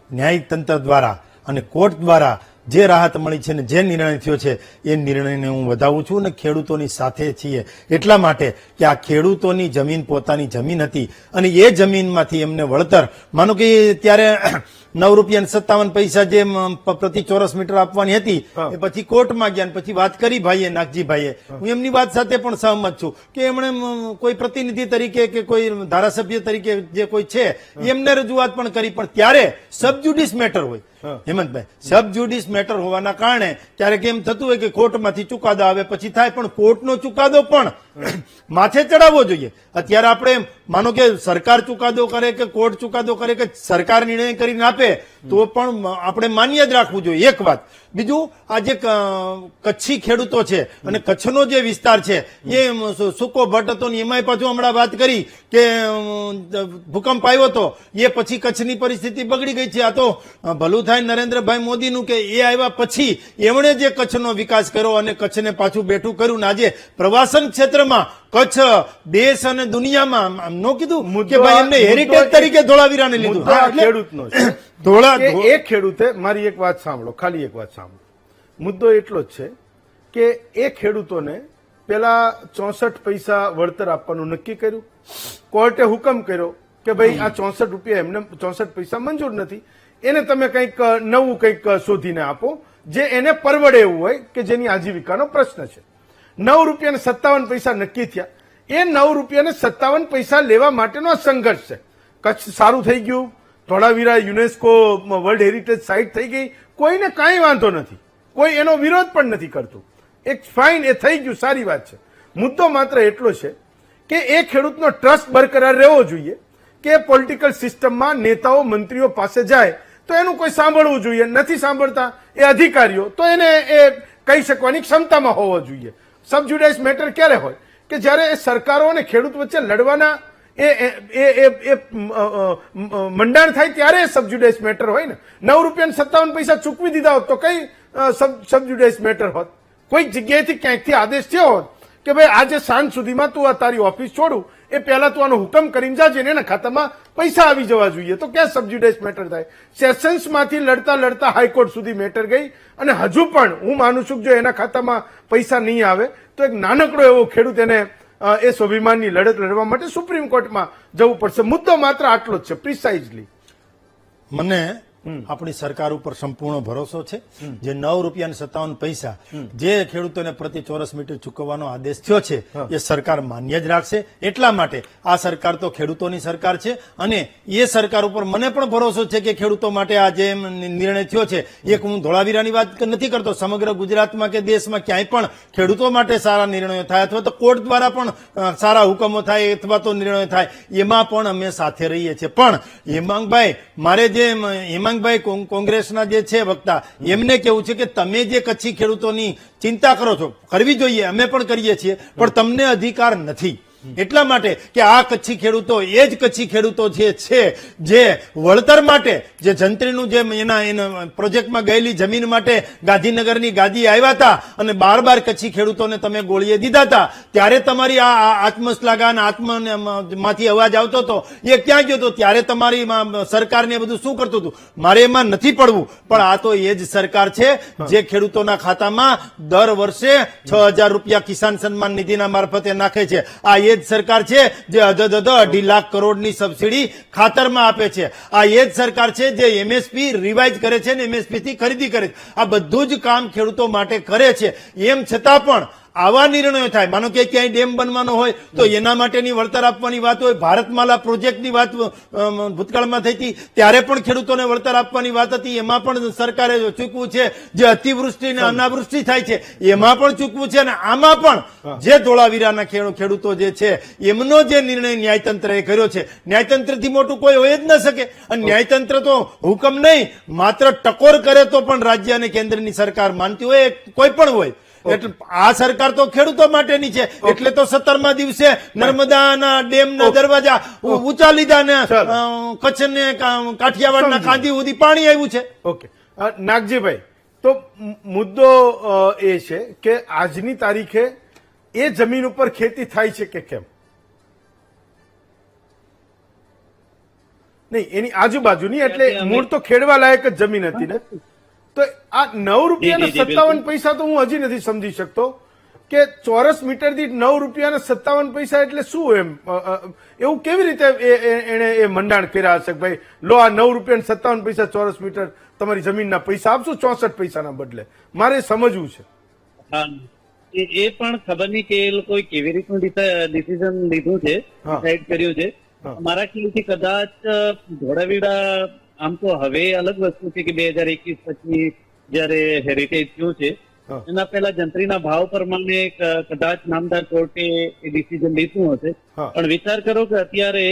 ન્યાયતંત્ર દ્વારા અને કોર્ટ દ્વારા જે રાહત મળી છે ને જે નિર્ણય થયો છે એ નિર્ણયને હું વધાવું છું અને ખેડૂતોની સાથે છીએ એટલા માટે કે આ ખેડૂતોની જમીન પોતાની જમીન હતી અને એ જમીનમાંથી એમને વળતર, માનો કે ત્યારે 9.57 જે પ્રતિ ચોરસ મીટર આપવાની હતી એ પછી કોર્ટમાં ગયા, પછી વાત કરી ભાઈએ, નાગજીભાઈએ, હું એમની વાત સાથે પણ સહમત છું કે એમણે કોઈ પ્રતિનિધિ તરીકે કે કોઈ ધારાસભ્ય તરીકે જે કોઈ છે એમને રજૂઆત પણ કરી, પણ ત્યારે સબજ્યુડિસ મેટર હોય હેમંતભાઈ, સબજ્યુડિસ મેટર હોવાના કારણે ક્યારેક એમ થતું હોય કે કોર્ટમાંથી ચુકાદો આવે પછી થાય, પણ કોર્ટનો ચુકાદો પણ માથે ચડાવવો જોઈએ. અત્યારે આપણે માનો કે સરકાર ચુકાદો કરે કે કોર્ટ ચુકાદો કરે કે સરકાર નિર્ણય કરીને આપે તો પણ આપણે માન્ય જ રાખવું જોઈએ, એક વાત. બીજું, આ જે કચ્છી ખેડૂતો છે અને કચ્છનો જે વિસ્તાર છે એ સૂકો ભટ્ટ હતો ને એમાંય પાછું હમણાં વાત કરી કે ભૂકંપ આવ્યો હતો એ પછી કચ્છની પરિસ્થિતિ બગડી ગઈ છે. આ તો ભલું થાય નરેન્દ્રભાઈ મોદીનું કે એ આવ્યા પછી એમણે જે કચ્છનો વિકાસ કર્યો અને કચ્છને પાછું બેઠું કર્યું ને આજે પ્રવાસન ક્ષેત્રમાં કચ્છ દેશ અને દુનિયામાં નો કીધું કે ભાઈ એમને હેરિટેજ તરીકે ધોળાવીરાને લીધું. ખેડૂતનો એક ખેડૂતે, મારી એક વાત સાંભળો, ખાલી એક વાત સાંભળો, મુદ્દો એટલો જ છે કે એ ખેડૂતોને પેલા 64 પૈસા વળતર આપવાનું નક્કી કર્યું, કોર્ટે હુકમ કર્યો કે ભાઈ આ 64 રૂપિયા એમને 64 પૈસા મંજૂર નથી, એને તમે કંઈક નવું કંઈક શોધીને આપો જે એને પરવડે એવું હોય કે જેની આજીવિકાનો પ્રશ્ન છે. 9.57 નક્કી થયા. એ 9.57 લેવા માટેનો સંઘર્ષ છે. કચ્છ સારું થઈ ગયું, Dholavira UNESCO world heritage site થઈ ગઈ, કોઈને કાંઈ વાંધો નથી, કોઈ એનો વિરોધ પણ નથી કરતું. એક ફાઇન, એ થઈ ગયું, સારી વાત છે. મુદ્દો માત્ર એટલો છે કે એ ખેડૂતનો ટ્રસ્ટ બરકરાર રહેવો જોઈએ કે પોલિટિકલ સિસ્ટમમાં નેતાઓ મંત્રીઓ પાસે જાય તો એનું કોઈ સાંભળવું જોઈએ. નથી સાંભળતા એ અધિકારીઓ, તો એને એ કહી શકવાની ક્ષમતામાં હોવો જોઈએ. સબજ્યુડાઇઝ મેટર ક્યારે હોય કે જ્યારે એ સરકારો અને ખેડૂત વચ્ચે લડવાના મંડાણ થાય ત્યારે સબજ્યુડાઇઝ મેટર હોય ને. 9.57 ચૂકવી દીધા હોત તો કઈ સબજ્યુડાઇઝ મેટર હોત? કોઈક જગ્યાએથી ક્યાંકથી આદેશ થયો હોત કે ભાઈ આજે સાંજ સુધીમાં તું આ તારી ઓફિસ છોડું એ પહેલા તું આનો હુકમ કરીને જાજે ને એના ખાતામાં પૈસા આવી જવા જોઈએ, તો ક્યાં સબજ્યુડાઇઝ મેટર થાય? સેશન્સમાંથી લડતા હાઈકોર્ટ સુધી મેટર ગઈ અને હજુ પણ હું માનું છું કે જો એના ખાતામાં પૈસા નહીં આવે તો એક નાનકડો એવો ખેડૂત એને એ સ્વાભિમાનની લડત લડવા માટે સુપ્રીમ કોર્ટમાં જવું પડશે. મુદ્દો માત્ર આટલો જ છે, પ્રિસાઇઝલી. મને આપણી સરકાર ઉપર સંપૂર્ણ ભરોસો છે. જે ₹9.57 જે ખેડૂતોને પ્રતિ ચોરસ મીટર ચૂકવવાનો આદેશ થયો છે એ સરકાર માન્ય જ રાખશે. એટલા માટે આ સરકાર તો ખેડૂતોની સરકાર છે અને એ સરકાર ઉપર મને પણ ભરોસો છે કે ખેડૂતો માટે આ જે નિર્ણય થયો છે, એક હું ધોળાવીરાની વાત નથી કરતો, સમગ્ર ગુજરાતમાં કે દેશમાં ક્યાંય પણ ખેડૂતો માટે સારા નિર્ણયો થાય અથવા તો કોર્ટ દ્વારા પણ સારા હુકમો થાય અથવા તો નિર્ણયો થાય, એમાં પણ અમે સાથે રહીએ છીએ. પણ હેમાંગભાઈ, મારે જે હેમાંગભાઈ કોંગ્રેસના જે છે વક્તા, એમને કેવું છે કે તમે જે કચ્છી ખેડૂતોની ચિંતા કરો છો, કરવી જોઈએ, અમે પણ કરીએ છીએ, પણ તમને અધિકાર નથી. એટલા માટે કે આ કચ્છી ખેડૂતો એ જ કચ્છી ખેડૂતો છે જે વળતર માટે જે જંત્રીનું જે એના પ્રોજેક્ટમાં ગયેલી જમીન માટે ગાંધીનગરની ગાદી આવ્યા હતા અને બાર કચ્છી ખેડૂતોને તમે ગોળીએ દીધા હતા, ત્યારે તમારી આ આત્મશ્લાઘા અને આત્મમાંથી અવાજ આવતો હતો, એ ક્યાં ગયો હતો? ત્યારે તમારી સરકારને બધું શું કરતું હતું? મારે એમાં નથી પડવું, પણ આ તો એ જ સરકાર છે જે ખેડૂતોના ખાતામાં દર વર્ષે ₹6,000 કિસાન સન્માન નિધિના મારફતે નાખે છે. આ એ જ સરકાર છે જે $2.5 લાખ કરોડની સબસિડી ખાતરમાં આપે છે. આ એ જ સરકાર છે જે એમએસપી રિવાઇઝ કરે છે અને એમએસપી થી ખરીદી કરે છે. આ બધું જ કામ ખેડૂતો માટે કરે છે. એમ છતાં પણ આવા નિર્ણયો થાય, માનો કે ક્યાંય ડેમ બનવાનો હોય તો એના માટેની વળતર આપવાની વાત હોય, ભારતમાલા પ્રોજેક્ટની વાત ભૂતકાળમાં થઈ હતી ત્યારે પણ ખેડૂતોને વળતર આપવાની વાત હતી, એમાં પણ સરકારે ચૂકવું છે. જે અતિવૃષ્ટિ અને અનાવૃષ્ટિ થાય છે એમાં પણ ચૂકવું છે. અને આમાં પણ જે ધોળાવીરાના ખેડૂતો જે છે એમનો જે નિર્ણય ન્યાયતંત્રએ કર્યો છે, ન્યાયતંત્રથી મોટું કોઈ હોય જ ન શકે. અને ન્યાયતંત્ર તો હુકમ નહીં, માત્ર ટકોર કરે તો પણ રાજ્ય અને કેન્દ્રની સરકાર માનતી હોય, કોઈ પણ હોય. એટલે આ સરકાર તો ખેડૂતો માટેની છે. એટલે તો 17મા દિવસે નર્મદાના ડેમના દરવાજા ઊંચા લીધા ને કચ્છને કાઠિયાવાડના કાંધી સુધી પાણી આવ્યું છે. ઓકે, નાગજીભાઈ, તો મુદ્દો એ છે કે આજની તારીખે એ જમીન ઉપર ખેતી થાય છે કે કેમ? નહીં, એની આજુબાજુની, એટલે મૂળ તો ખેડવા લાયક જ જમીન હતી ને. તો આ ₹9.57 તો હું હજી નથી સમજી શકતો કે ચોરસ મીટર દીઠ ₹9.57 એટલે શું? એમ એવું કેવી રીતે એને એ મંડાણ કર્યા હશે? ભાઈ લો, આ ₹9.57 ચોરસ મીટર તમારી જમીનના પૈસા આપશું 64 પૈસાના બદલે. મારે સમજવું છે. એ પણ ખબર નહીં કે એ લોકોએ કેવી રીતનું ડિસિઝન લીધું છે, ડિસાઇડ કર્યું છે. મારા ખ્યાલથી કદાચ ધોળાવીરા, આમ તો હવે અલગ વસ્તુ છે કે 2021 પછી જયારે હેરિટેજ થયું છે એના પહેલા જંત્રીના ભાવ પ્રમાણે કદાચ નામદાર કોર્ટે એ ડિસિઝન લીધું હશે. પણ વિચાર કરો કે અત્યારે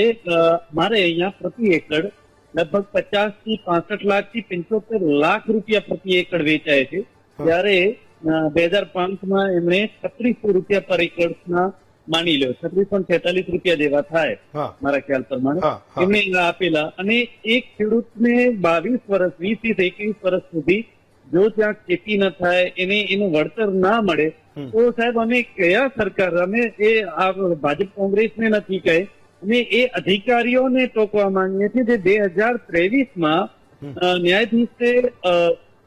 મારે અહીંયા પ્રતિ એકડ લગભગ 50 થી 65 લાખ થી 75 લાખ રૂપિયા પ્રતિ એકડ વેચાય છે. ત્યારે 2005માં એમણે ₹3600 પર એકડના માની લો ₹3646 જેવા થાય મારા ખ્યાલ પ્રમાણે એમને આપેલા. અને એક ખેડૂતને 22 વર્ષ 20 થી 21 વર્ષ સુધી જો ત્યાં ખેતી ન થાય, એને એનું વળતર ના મળે, તો સાહેબ અમે કયા સરકાર, અમે એ ભાજપ કોંગ્રેસને નથી કહે, અમે એ અધિકારીઓને ટોકવા માંગીએ છીએ જે 2023માં ન્યાયાધીશે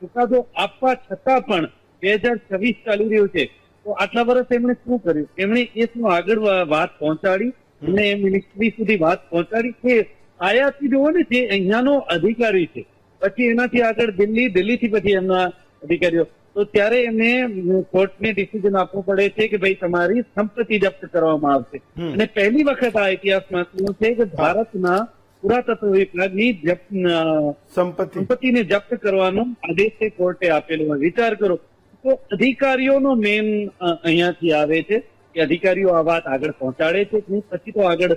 ચુકાદો આપવા છતાં પણ 2026 ચાલી રહ્યું છે. તો આટલા વર્ષ એમણે શું કર્યું? એમણે એ શું આગળ વાત પહોંચાડી, એમને મિનિસ્ટ્રી સુધી વાત પહોંચાડી કે આયાથી જોવો ને જે અહીંયાનો અધિકારી છે, પછી એનાથી આગળ દિલ્હીથી પછી એમના અધિકારીઓ, તો ત્યારે એમને કોર્ટને ડિસિઝન આપવું પડે છે કે ભાઈ તમારી સંપત્તિ જપ્ત કરવામાં આવશે. અને પહેલી વખત આ ઇતિહાસમાં શું છે કે ભારતના પુરાતત્વ વિભાગની સંપત્તિને જપ્ત કરવાનો આદેશ કોર્ટે આપેલો હોય. વિચાર કરો, તો અધિકારીઓનો મેન અહીંયાથી આવે છે કે અધિકારીઓ આ વાત આગળ પહોંચાડે છે. પછી તો આગળ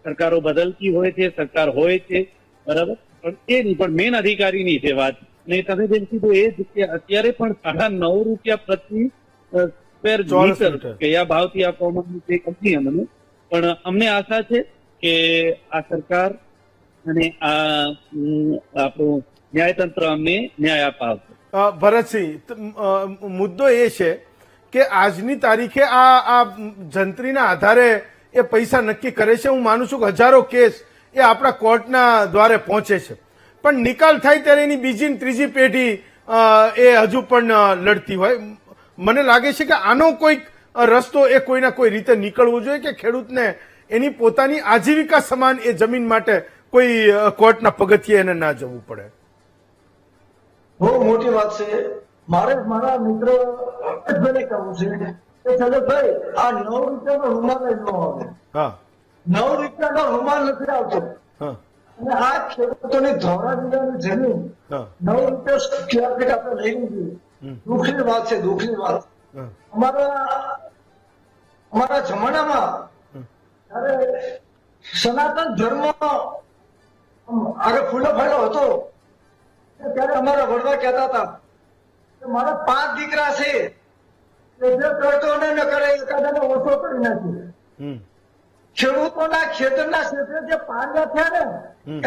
સરકારો બદલતી હોય છે, સરકાર હોય છે, બરાબર, પણ એ નહીં, પણ મેન અધિકારીની છે વાત. ને તમે જેમ કીધું એ જ કે અત્યારે પણ ₹9.5 પ્રતિ સ્ક્વેર મીટર કયા ભાવથી આપવામાં આવે છે કંપની અમને, પણ અમને આશા છે કે આ સરકાર અને આ આપણું ન્યાયતંત્ર અમને ન્યાય અપાવશે. ભરતસિંહ, મુદ્દો એ છે કે આજની તારીખે આ જંત્રીના આધારે એ પૈસા નક્કી કરે છે. હું માનું છું કે હજારો કેસ એ આપણા કોર્ટના દ્વારે પહોંચે છે, પણ નિકાલ થાય ત્યારે એની બીજી ને ત્રીજી પેઢી એ હજુ પણ લડતી હોય. મને લાગે છે કે આનો કોઈક રસ્તો એ કોઈના કોઈ રીતે નીકળવો જોઈએ કે ખેડૂતને એની પોતાની આજીવિકા સમાન એ જમીન માટે કોઈ કોર્ટના પગથિયે એને ના જવું પડે. બહુ મોટી વાત છે. મારે મારા મિત્ર અમિતભાઈને કહેવું છે કે ચલો ભાઈ આ 9 રૂપિયાનો રૂમાલ જ ન આવે. હા 9 રૂપિયાનો રૂમાલ નથી આવતો. હા અને આ ખેડૂતોની ધોળાવીરાની જમીન હા 9 રૂપિયા સ્ક્વેર ફીટ આપણે લઈ લીધી. દુઃખની વાત છે, દુઃખની વાત. હા અમારા જમાનામાં જયારે સનાતન ધર્મ આગળ ફૂલો ફાયલો હતો ત્યારે અમારા વડવા કહેતા હતા કે મારા 5 દીકરા છે કે જે કરતો ન કરે એકાદાને ઓછો કરી નાખી. હમ ખેડૂતોના ખેતરના ક્ષેત્રે જે પાડ્યા થયા ને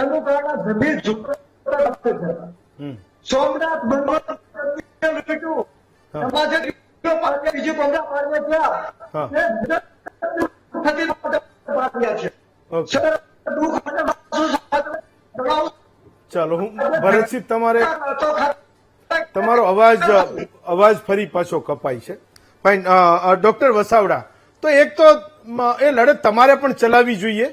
એનું કારણ જમીન ઝૂંપડા થયા. હમ સોમનાથ બંધ લીધું એમાં જે પાડ્યા બીજી પંગા પાડ્યા હા. થયા થતી પાડ્યા છે. ઓકે સર, દુઃખ અને માસૂસ ચાલો હું ભરતસિંહ તમારે તો ખરા. તમારો અવાજ ફરી પાછો કપાય છે. ફાઇન. ડોક્ટર વસાવડા, તો એક તો એ લડત તમારે પણ ચલાવવી જોઈએ.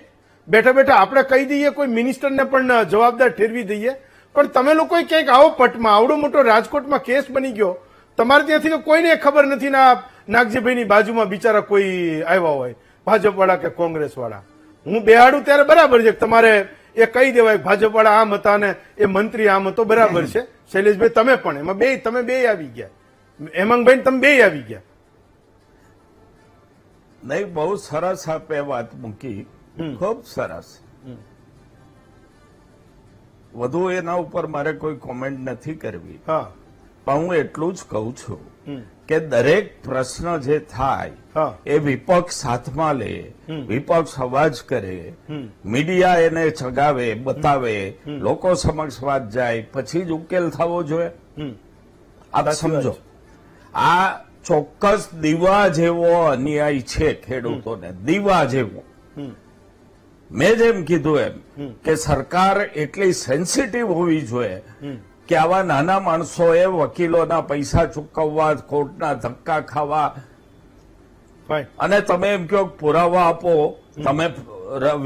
બેઠા બેઠા આપણે કહી દઈએ, કોઈ મિનિસ્ટરને પણ જવાબદાર ઠેરવી દઈએ, પણ તમે લોકોએ ક્યાંક આવો પટમાં આવડો મોટો રાજકોટમાં કેસ બની ગયો, તમારે ત્યાંથી તો કોઈને ખબર નથી ને આ નાગજીભાઈની બાજુમાં બિચારા કોઈ આવ્યા હોય ભાજપ વાળા કે કોંગ્રેસ વાળા. હું બેહાડું ત્યારે બરાબર છે, તમારે એ કહી દેવાય ભાજપ વાળા આમ હતા ને એ મંત્રી આમ હતો, બરાબર છે. શૈલેષભાઈ તમે પણ એમાં તમે બે આવી ગયા, હેમાંગભાઈ તમે બે આવી ગયા. નહીં, બહુ સરસ આપે વાત મૂકી, ખૂબ સરસ. વધુ એના ઉપર મારે કોઈ કોમેન્ટ નથી કરવી, હા પણ હું એટલું જ કહું છું કે દરેક પ્રશ્ન જે થાય હા. એ વિપક્ષ હાથમાં લે, વિપક્ષ અવાજ કરે, મીડિયા એને ચગાવે, બતાવે, લોકો સમક્ષ વાત જાય, પછી જ ઉકેલ થવો જોઈએ. આપ સમજો, આ ચોક્કસ દીવા જેવો અન્યાય છે ખેડૂતોને, દીવા જેવો. મેં જેમ કીધું એમ કે સરકાર એટલી સેન્સિટિવ હોવી જોઈએ કે આવા નાના માણસોએ વકીલોના પૈસા ચૂકવવા, કોર્ટના ધક્કા ખાવા, ફાઇન. અને તમે એમ કહો કે પુરાવા આપો, તમે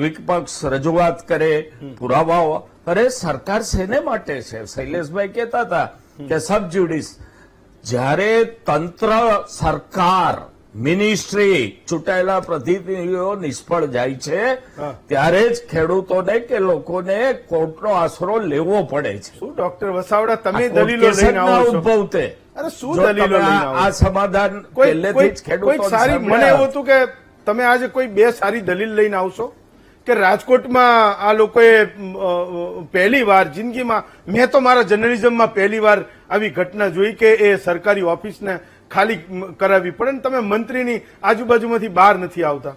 વિપક્ષ રજૂઆત કરે, પુરાવાઓ. અરે સરકાર શેને માટે છે? શૈલેષભાઈ કહેતા હતા કે સબ જ્યુડિસ. જ્યારે તંત્ર, સરકાર, મિનિસ્ટ્રી, ચૂંટાયેલા પ્રતિનિધિઓ નિષ્ફળ જાય છે ત્યારે જ ખેડૂતોને કે લોકોને કોર્ટનો આશરો લેવો પડે છે. શું ડોક્ટર વસાવડા તમે દલીલો લઈને આવો છો? ઉદ્ભવતે અરે શું દલીલો લઈને આવો આ છો? સમાધાન કોઈ પહેલેથી જ કોઈ ખેડૂતો સારી, મને એવું હતું કે તમે આજે કોઈ બે સારી દલીલ લઈને આવશો કે રાજકોટમાં આ લોકોએ પહેલી વાર જિંદગીમાં, મેં તો મારા જર્નલિઝમમાં પહેલી વાર આવી ઘટના જોઈ કે એ સરકારી ઓફિસને ખાલી કરાવવી પડે ને તમે મંત્રીની આજુબાજુમાંથી બહાર નથી આવતા.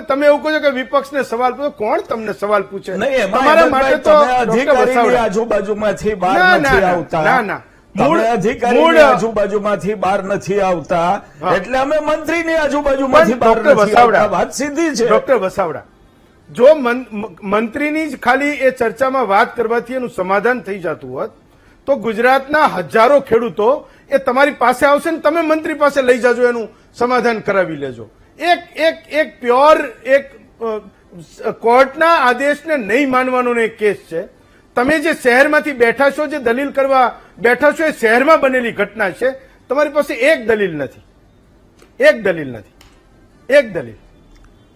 તમે એવું કહો છો કે વિપક્ષને સવાલ પૂછો, કોણ તમને સવાલ પૂછે? નહીં, તમારા માટે તો અધિકારીની આજુબાજુમાંથી બહાર નથી આવતા. ના ના, તમે અધિકારીની આજુબાજુમાંથી બહાર નથી આવતા એટલે અમે મંત્રીની આજુબાજુમાંથી બહાર નથી આવતા. વાત સીધી છે. ડોક્ટર વસાવડા, જો મંત્રીની જ ખાલી એ ચર્ચામાં વાત કરવાથી એનું સમાધાન થઈ જતું હોત તો ગુજરાતના હજારો ખેડૂતો એ તમારી પાસે આવશે ને તમે મંત્રી પાસે લઈ જાજો, એનું સમાધાન કરાવી લેજો. એક પ્યોર એક કોર્ટના આદેશને નહીં માનવાનો એક કેસ છે. તમે જે શહેરમાંથી બેઠા છો, જે દલીલ કરવા બેઠા છો, એ શહેરમાં બનેલી ઘટના છે. તમારી પાસે એક દલીલ નથી, એક દલીલ નથી, એક દલીલ.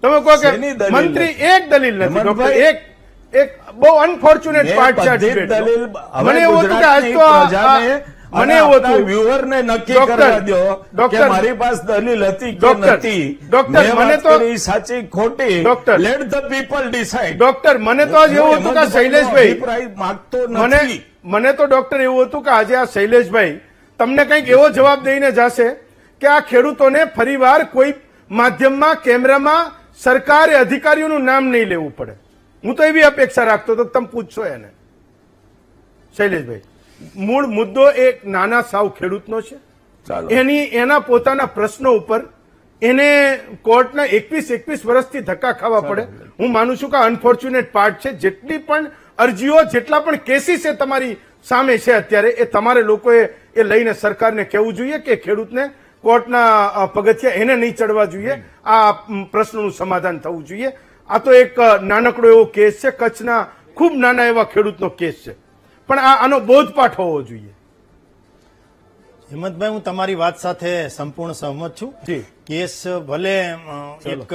તમે કહો કે મંત્રી, એક દલીલ નથી ડોક્ટર. એક બહુ અનફોર્ચ્યુનેટ પાર્ટ છે આ ડિબેટનો. મને એવું હતું કે આજ તો મને એવું હતું વ્યુઅરને નક્કી કરવા દો કે મારી પાસે દલીલ હતી કે નથી. ડોક્ટર મને તો સાચી ખોટી, doctor late the people decide. Doctor મને તો આજ એવું હતું કે શૈલેષભાઈ, માંગતો નથી. મને તો ડોક્ટર એવું હતું કે આજે આ શૈલેષભાઈ તમને કંઈક એવો જવાબ દઈને જશે કે આ ખેડૂતોને ફરીવાર કોઈ માધ્યમમાં, કેમેરામાં સરકારે અધિકારીઓનું નામ નહીં લેવું પડે. હું તો એવી અપેક્ષા રાખતો હતો, તમે પૂછશો એને. શૈલેષભાઈ, મૂળ મુદ્દો એક નાના સાવ ખેડૂતનો છે. એના પોતાના પ્રશ્નો ઉપર એને કોર્ટના 21 વર્ષથી ધક્કા ખાવા પડે. હું માનું છું કે અનફોર્ચ્યુનેટ પાર્ટ છે. જેટલી પણ અરજીઓ, જેટલા પણ કેસીસ એ તમારી સામે છે અત્યારે, એ તમારે લોકોએ એ લઈને સરકારને કહેવું જોઈએ કે ખેડૂતને કોર્ટના પગથિયા એને નહીં ચડવા જોઈએ, આ પ્રશ્નનું સમાધાન થવું જોઈએ. આ તો એક નાનકડો એવો કેસ છે, કચ્છના ખૂબ નાના એવા ખેડૂતનો કેસ છે. પણ આનો બોધપાઠ હોવો જોઈએ. હેમંતભાઈ, હું તમારી વાત સાથે સંપૂર્ણ સહમત છું. જી. કેસ ભલે એક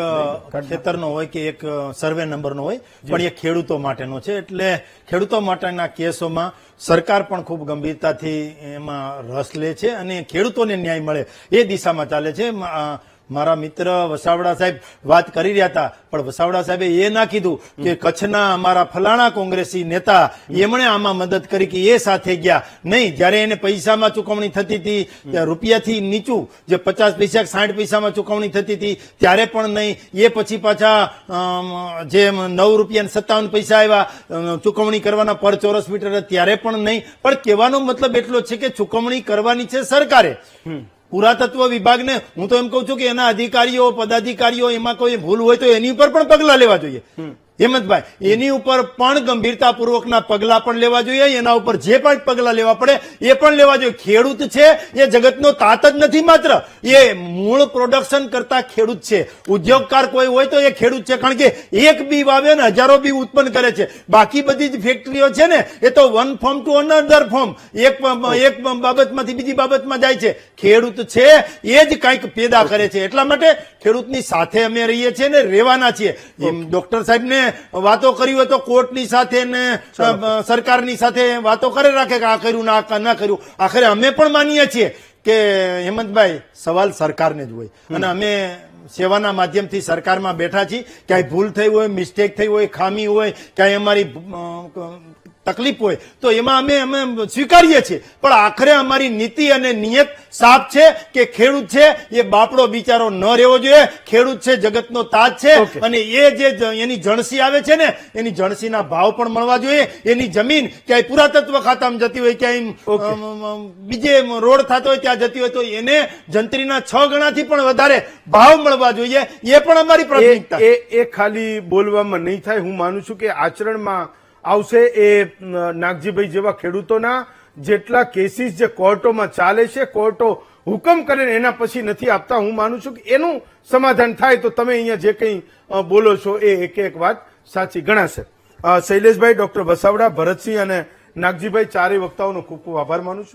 ખેતરનો હોય કે એક સર્વે નંબરનો હોય, પણ એ ખેડૂતો માટેનો છે. એટલે ખેડૂતો માટેના કેસોમાં સરકાર પણ ખૂબ ગંભીરતાથી એમાં રસ લે છે અને ખેડૂતોને ન્યાય મળે એ દિશામાં ચાલે છે. મારા મિત્ર વસાવડા સાહેબ વાત કરી રહ્યા હતા, પણ વસાવડા સાહેબે એ ના કીધું કે કચ્છના અમારા ફલાણા કોંગ્રેસી નેતા એમણે આમાં મદદ કરી કે એ સાથે ગયા. નહીં, જયારે એને પૈસામાં ચૂકવણી થતી હતી, રૂપિયાથી નીચું જે 50 પૈસા 60 પૈસામાં ચૂકવણી થતી હતી ત્યારે પણ નહીં. એ પછી પાછા જે 9 રૂપિયા 57 પૈસા આવ્યા ચૂકવણી કરવાના પર ચોરસ મીટર ત્યારે પણ નહીં. પણ કહેવાનો મતલબ એટલો છે કે ચૂકવણી કરવાની છે સરકારે. પુરાતત્વ વિભાગને હું તો એમ કહું છું કે એના અધિકારીઓ પદાધિકારીઓ એમાં કોઈ ભૂલ હોય તો એની ઉપર પણ પગલા લેવા જોઈએ. હેમંતભાઈ, એની ઉપર પણ ગંભીરતાપૂર્વકના પગલા પણ લેવા જોઈએ. એના ઉપર જે પણ પગલા લેવા પડે એ પણ લેવા જોઈએ. ખેડૂત છે એ જગતનો તાત જ નથી, માત્ર એ મૂળ પ્રોડક્શન કરતા ખેડૂત છે. ઉદ્યોગકાર કોઈ હોય તો એ ખેડૂત છે, કારણ કે એક બી વાવે ને હજારો બી ઉત્પન્ન કરે છે. બાકી બધી જ ફેક્ટરીઓ છે ને એ તો one form to another form, એક બાબતમાંથી બીજી બાબતમાં જાય છે. ખેડૂત છે એ જ કંઈક પેદા કરે છે. એટલા માટે ખેડૂતની સાથે અમે રહીએ છીએ ને રહેવાના છીએ. ડોક્ટર સાહેબને વાતો કરી હોય તો કોર્ટની સાથે ને સરકારની સાથે વાતો કરે રાખે કે આ કર્યું ના કર્યું. આખરે અમે પણ માનીએ છીએ કે હેમંતભાઈ, સવાલ સરકારને જ હોય અને અમે સેવાના માધ્યમથી સરકારમાં બેઠા છીએ. ક્યાંય ભૂલ થઈ હોય, મિસ્ટેક થઈ હોય, ખામી હોય, ક્યાંય અમારી તકલીફ હોય તો એમાં અમે સ્વીકારીએ છીએ. પણ આખરે અમારી નીતિ અને નિયત સાફ છે કે ખેડૂત છે એ બાપડો બિચારો ન રહેવો જોઈએ. ખેડૂત છે જગતનો તાજ છે અને એ જે એની જણસી આવે છે ને એની જણસીના ભાવ પણ મળવા જોઈએ. એની જમીન ક્યાંય પુરાતત્વ ખાતામાં જતી હોય, ક્યાંય બીજે રોડ થતો હોય ત્યાં જતી હોય તો એને જંત્રીના 6 ગણાથી પણ વધારે ભાવ મળવા જોઈએ. એ પણ અમારી પ્રાથમિકતા. એ ખાલી બોલવામાં નહીં થાય. હું માનું છું કે આચરણમાં આવશે. એ નાગજીભાઈ જેવા ખેડૂતોના જેટલા કેસીસ જે કોર્ટોમાં ચાલે છે, કોર્ટો હુકમ કરે ને એના પછી નથી આપતા, હું માનું છું કે એનું સમાધાન થાય તો તમે અહીંયા જે કંઈ બોલો છો એ એક વાત સાચી ગણાશે. શૈલેષભાઈ, ડોક્ટર વસાવડા, ભરતસિંહ અને નાગજીભાઈ ચારેય વક્તાઓનો ખૂબ ખૂબ આભાર માનું છું.